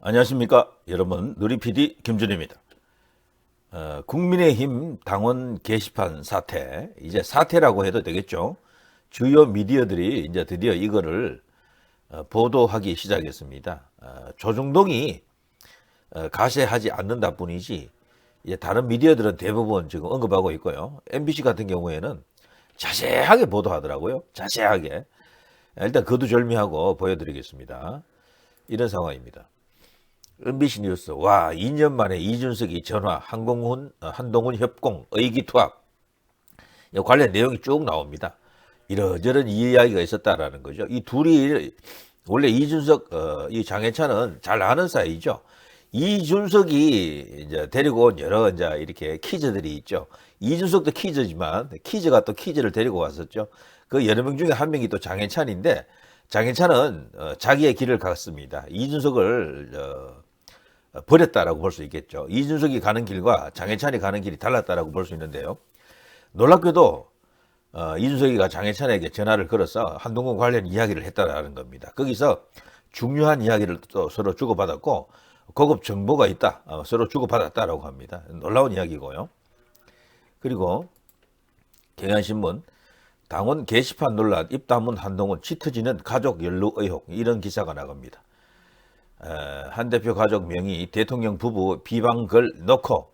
안녕하십니까 여러분, 누리PD 김준입니다. 국민의힘 당원 게시판 사태, 이제 사태라고 해도 되겠죠. 주요 미디어들이 이제 드디어 이거를 보도하기 시작했습니다. 조중동이 가세하지 않는다 뿐이지 이제 다른 미디어들은 대부분 지금 언급하고 있고요. MBC 같은 경우에는 자세하게 보도하더라고요. 자세하게. 일단 거두절미하고 보여드리겠습니다. 이런 상황입니다. MBC 뉴스, 와, 2년 만에 이준석이 전화, 한동훈 협공, 의기투합. 관련 내용이 쭉 나옵니다. 이러저런 이야기가 있었다라는 거죠. 이 둘이, 원래 이준석, 이 장해찬은 잘 아는 사이죠. 이준석이 이제 데리고 온 여러 이제 이렇게 퀴즈들이 있죠. 이준석도 퀴즈지만, 퀴즈가 또 퀴즈를 데리고 왔었죠. 그 여러 명 중에 한 명이 또 장해찬인데, 장해찬은 자기의 길을 갔습니다. 이준석을 버렸다라고 볼 수 있겠죠. 이준석이 가는 길과 장해찬이 가는 길이 달랐다라고 볼 수 있는데요. 놀랍게도 이준석이가 장해찬에게 전화를 걸어서 한동훈 관련 이야기를 했다라는 겁니다. 거기서 중요한 이야기를 또 서로 주고받았고 고급 정보가 있다, 서로 주고받았다라고 합니다. 놀라운 이야기고요. 그리고 경향신문, 당원 게시판 논란, 입다문 한동훈 짙어지는 가족 연루 의혹, 이런 기사가 나갑니다. 한 대표 가족 명의 대통령 부부 비방글 넣고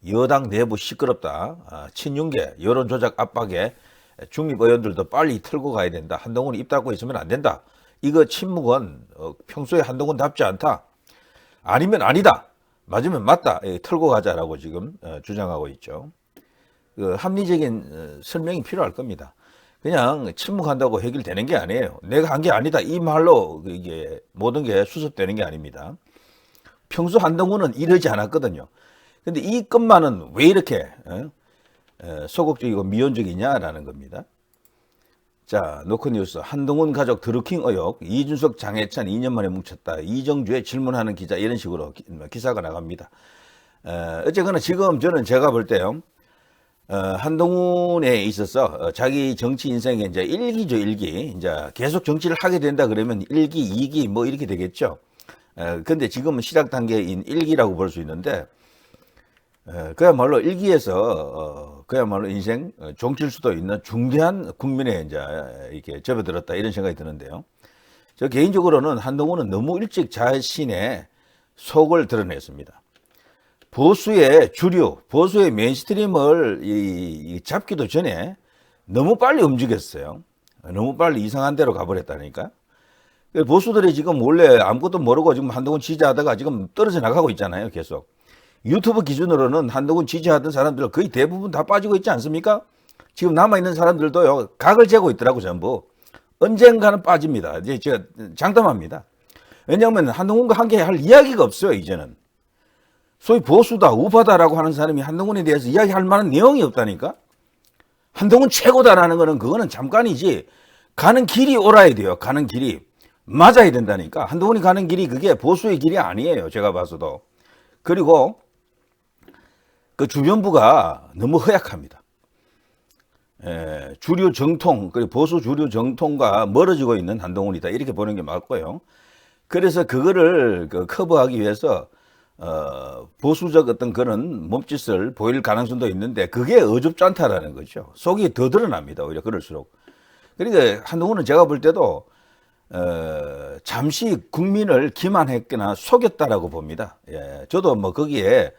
여당 내부 시끄럽다, 친윤계 여론조작 압박에 중립의원들도 빨리 털고 가야 된다, 한동훈이 입 닫고 있으면 안 된다, 이거 침묵은 평소에 한동훈답지 않다, 아니면 아니다, 맞으면 맞다, 털고 가자라고 지금 주장하고 있죠. 합리적인 설명이 필요할 겁니다. 그냥 침묵한다고 해결되는 게 아니에요. 내가 한 게 아니다, 이 말로 이게 모든 게 수습되는 게 아닙니다. 평소 한동훈은 이러지 않았거든요. 근데 이 것만은 왜 이렇게 소극적이고 미온적이냐라는 겁니다. 자, 노컷뉴스, 한동훈 가족 드루킹 의혹, 이준석 장해찬 2년 만에 뭉쳤다, 이정주에 질문하는 기자, 이런 식으로 기사가 나갑니다. 어쨌거나 지금 저는 제가 볼 때요, 한동훈에 있어서 자기 정치 인생에 이제 일기죠, 일기. 이제 계속 정치를 하게 된다 그러면 일기, 이기 뭐 이렇게 되겠죠. 근데 지금은 시작 단계인 일기라고 볼 수 있는데, 그야말로 일기에서 그야말로 인생 종칠 수도 있는 중대한 국민에 이제 이렇게 접어들었다, 이런 생각이 드는데요. 저 개인적으로는 한동훈은 너무 일찍 자신의 속을 드러냈습니다. 보수의 주류, 보수의 메인스트림을 잡기도 전에 너무 빨리 움직였어요. 너무 빨리 이상한 데로 가버렸다니까. 보수들이 지금 원래 아무것도 모르고 지금 한동훈 지지하다가 지금 떨어져 나가고 있잖아요, 계속. 유튜브 기준으로는 한동훈 지지하던 사람들 거의 대부분 다 빠지고 있지 않습니까? 지금 남아있는 사람들도요, 각을 재고 있더라고, 전부. 언젠가는 빠집니다. 이제 제가 장담합니다. 왜냐하면 한동훈과 함께 할 이야기가 없어요, 이제는. 소위 보수다, 우파다라고 하는 사람이 한동훈에 대해서 이야기할 만한 내용이 없다니까? 한동훈 최고다라는 거는 그거는 잠깐이지, 가는 길이 옳아야 돼요. 가는 길이. 맞아야 된다니까. 한동훈이 가는 길이 그게 보수의 길이 아니에요, 제가 봐서도. 그리고 그 주변부가 너무 허약합니다. 주류 정통, 그리고 보수 주류 정통과 멀어지고 있는 한동훈이다, 이렇게 보는 게 맞고요. 그래서 그거를 커버하기 위해서 보수적 어떤 그런 몸짓을 보일 가능성도 있는데, 그게 어줍지 않다라는 거죠. 속이 더 드러납니다, 오히려 그럴수록. 그러니까 한동훈은 제가 볼 때도 잠시 국민을 기만했거나 속였다라고 봅니다. 예, 저도 뭐 거기에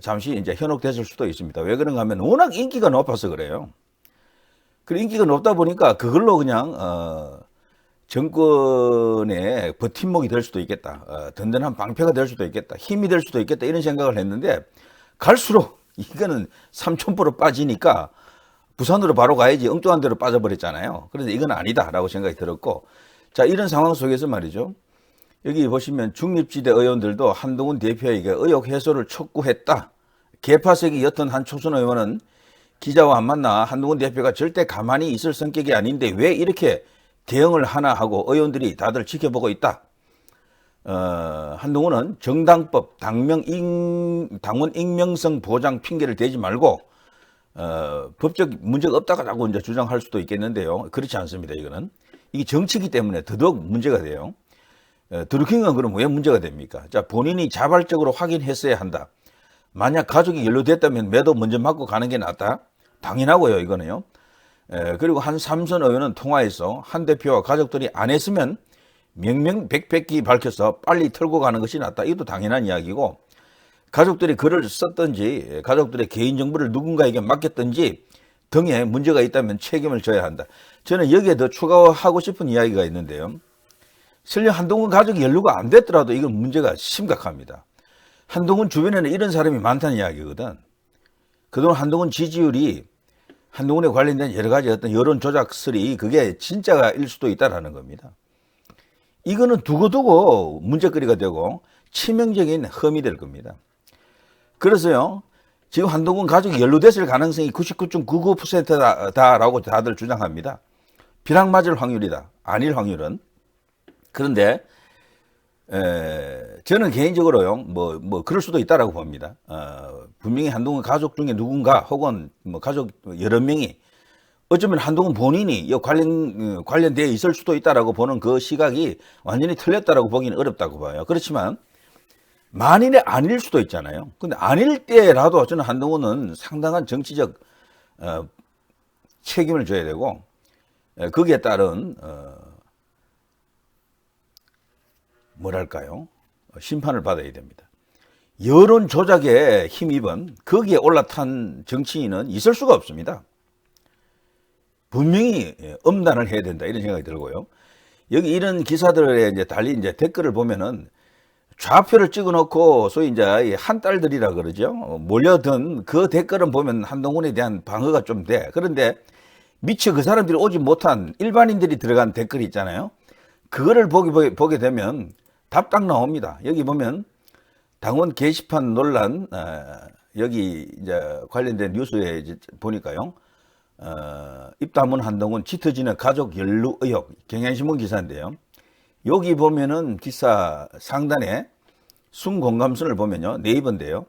잠시 이제 현혹됐을 수도 있습니다. 왜 그런가 하면 워낙 인기가 높아서 그래요. 그리고 인기가 높다 보니까 그걸로 그냥 정권의 버팀목이 될 수도 있겠다, 든든한 방패가 될 수도 있겠다, 힘이 될 수도 있겠다, 이런 생각을 했는데, 갈수록 이거는 삼천포로 빠지니까 부산으로 바로 가야지 엉뚱한 데로 빠져버렸잖아요. 그래서 이건 아니다라고 생각이 들었고, 자, 이런 상황 속에서 말이죠, 여기 보시면 중립지대 의원들도 한동훈 대표에게 의혹 해소를 촉구했다. 개파색이 옅은 한 초선 의원은 기자와 안 만나 한동훈 대표가 절대 가만히 있을 성격이 아닌데 왜 이렇게 대응을 하나 하고 의원들이 다들 지켜보고 있다. 한동훈은 정당법, 당원 익명성 보장 핑계를 대지 말고 법적 문제가 없다고 자꾸 이제 주장할 수도 있겠는데요. 그렇지 않습니다. 이거는 이게 정치이기 때문에 더더욱 문제가 돼요. 드루킹은 그럼 왜 문제가 됩니까? 자, 본인이 자발적으로 확인했어야 한다. 만약 가족이 연루됐다면 매도 먼저 맞고 가는 게 낫다? 당연하고요, 이거는요. 그리고 한 삼선 의원은 통화에서 한 대표와 가족들이 안 했으면 명명백백히 밝혀서 빨리 털고 가는 것이 낫다. 이것도 당연한 이야기고, 가족들이 글을 썼든지 가족들의 개인정보를 누군가에게 맡겼든지 등에 문제가 있다면 책임을 져야 한다. 저는 여기에 더 추가하고 싶은 이야기가 있는데요. 설령 한동훈 가족이 연루가 안 됐더라도 이건 문제가 심각합니다. 한동훈 주변에는 이런 사람이 많다는 이야기거든. 그동안 한동훈 지지율이 한동훈에 관련된 여러 가지 어떤 여론 조작설이 그게 진짜일 수도 있다라는 겁니다. 이거는 두고두고 문제거리가 되고 치명적인 험이 될 겁니다. 그래서요, 지금 한동훈 가족이 연루됐을 가능성이 99.99%다라고 다들 주장합니다. 비랑 맞을 확률이다. 아닐 확률은. 그런데 저는 개인적으로요, 뭐 그럴 수도 있다라고 봅니다. 분명히 한동훈 가족 중에 누군가 혹은 뭐 가족 여러 명이 어쩌면 한동훈 본인이 관련되어 있을 수도 있다라고 보는 그 시각이 완전히 틀렸다라고 보기는 어렵다고 봐요. 그렇지만 만일에 아닐 수도 있잖아요. 근데 아닐 때라도 저는 한동훈은 상당한 정치적 책임을 져야 되고 거기에 따른 뭐랄까요? 심판을 받아야 됩니다. 여론 조작에 힘입은 거기에 올라탄 정치인은 있을 수가 없습니다. 분명히 엄단을 해야 된다 이런 생각이 들고요. 여기 이런 기사들에 이제 달리 이제 댓글을 보면은 좌표를 찍어놓고 소위 이제 한딸들이라 그러죠. 몰려든 그 댓글은 보면 한동훈에 대한 방어가 좀 돼. 그런데 미처 그 사람들이 오지 못한 일반인들이 들어간 댓글이 있잖아요. 그거를 보게 되면 답딱 나옵니다. 여기 보면 당원 게시판 논란, 여기 이제 관련된 뉴스에 이제 보니까요. 입다문 한동훈 짙어지는 가족 연루 의혹, 경향신문 기사인데요. 여기 보면은 기사 상단에 순공감선을 보면요. 네이버인데요.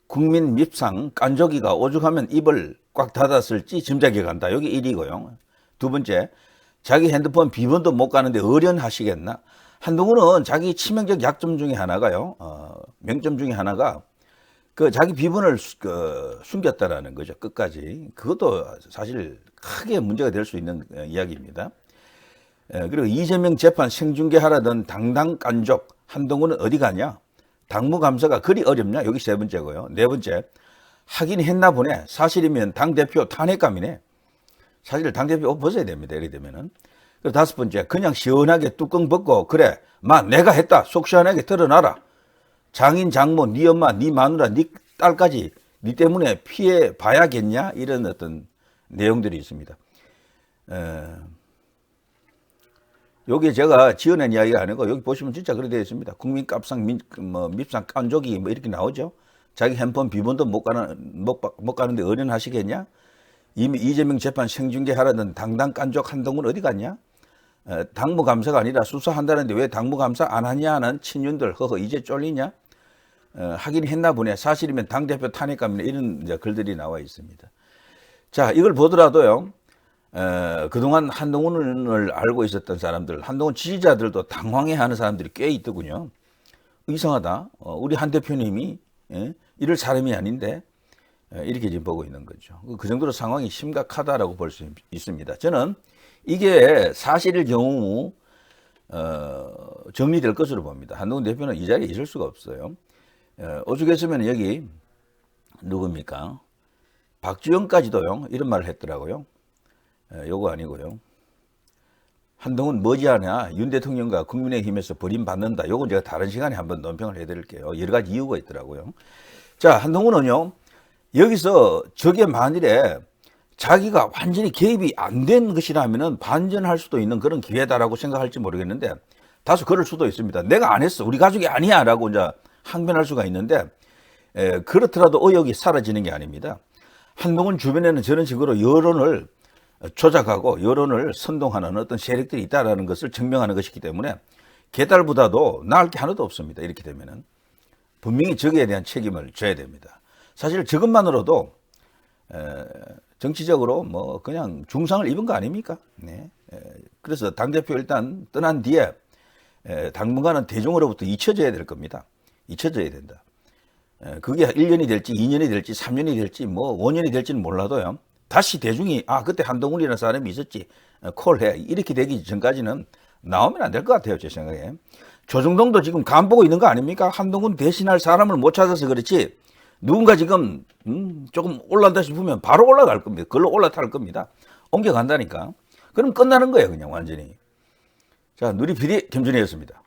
국민 밉상 깐족이가 오죽하면 입을 꽉 닫았을지 짐작해 간다. 여기 1위고요. 두 번째, 자기 핸드폰 비번도 못 가는데 어련하시겠나? 한동훈은 자기 치명적 약점 중에 하나가요. 명점 중에 하나가 그 자기 비번을 숨겼다라는 거죠. 끝까지. 그것도 사실 크게 문제가 될 수 있는 이야기입니다. 그리고 이재명 재판 생중계하라던 당당 깐족 한동훈은 어디 가냐? 당무감사가 그리 어렵냐? 여기 세 번째고요. 네 번째, 하긴 했나 보네. 사실이면 당대표 탄핵감이네. 사실 당대표 옷 벗어야 됩니다. 이렇게 되면은. 그리고 다섯 번째, 그냥 시원하게 뚜껑 벗고 그래, 내가 했다. 속 시원하게 드러나라. 장인, 장모, 네 엄마, 네 마누라, 네 딸까지 네 때문에 피해 봐야겠냐? 이런 어떤 내용들이 있습니다. 여기 제가 지어낸 이야기가 아니고 여기 보시면 진짜 그렇게 되어 있습니다. 국민 값상 밉상 깐족이 뭐 이렇게 나오죠. 자기 핸폰 비번도 못 가는데 어련하시겠냐? 이미 이재명 재판 생중계하라는 당당 깐족 한동훈 어디 갔냐? 당무감사가 아니라 수사한다는데 왜 당무감사 안 하냐는 친윤들 허허 이제 쫄리냐? 하긴 했나 보네. 사실이면 당대표 탄핵감이네. 이런 이제 글들이 나와 있습니다. 자, 이걸 보더라도요. 그동안 한동훈을 알고 있었던 사람들, 한동훈 지지자들도 당황해하는 사람들이 꽤 있더군요. 이상하다. 우리 한 대표님이 이럴 사람이 아닌데 이렇게 지금 보고 있는 거죠. 그 정도로 상황이 심각하다라고 볼 수 있습니다. 저는 이게 사실일 경우 정리될 것으로 봅니다. 한동훈 대표는 이 자리에 있을 수가 없어요. 오죽했으면 여기 누굽니까? 박주영까지도요 이런 말을 했더라고요. 요거 아니고요. 한동훈 머지않아 윤 대통령과 국민의힘에서 버림받는다. 요건 제가 다른 시간에 한번 논평을 해드릴게요. 여러 가지 이유가 있더라고요. 자, 한동훈은요. 여기서 저게 만일에 자기가 완전히 개입이 안 된 것이라면 반전할 수도 있는 그런 기회다라고 생각할지 모르겠는데 다소 그럴 수도 있습니다. 내가 안 했어. 우리 가족이 아니야. 라고 이제 항변할 수가 있는데 그렇더라도 의혹이 사라지는 게 아닙니다. 한동훈 주변에는 저런 식으로 여론을 조작하고 여론을 선동하는 어떤 세력들이 있다는 것을 증명하는 것이기 때문에 개딸보다도 나을 게 하나도 없습니다. 이렇게 되면은 분명히 저기에 대한 책임을 져야 됩니다. 사실 저것만으로도 정치적으로 뭐 그냥 중상을 입은 거 아닙니까? 네. 그래서 당대표 일단 떠난 뒤에 당분간은 대중으로부터 잊혀져야 될 겁니다. 잊혀져야 된다. 그게 1년이 될지 2년이 될지 3년이 될지 뭐 5년이 될지는 몰라도요. 다시 대중이 그때 한동훈이라는 사람이 있었지 콜해 이렇게 되기 전까지는 나오면 안 될 것 같아요. 제 생각에. 조중동도 지금 간 보고 있는 거 아닙니까? 한동훈 대신할 사람을 못 찾아서 그렇지 누군가 지금 조금 올라간다 싶으면 바로 올라갈 겁니다. 그걸로 올라탈 겁니다. 옮겨간다니까. 그럼 끝나는 거예요. 그냥 완전히. 자, 누리 PD 김준희였습니다.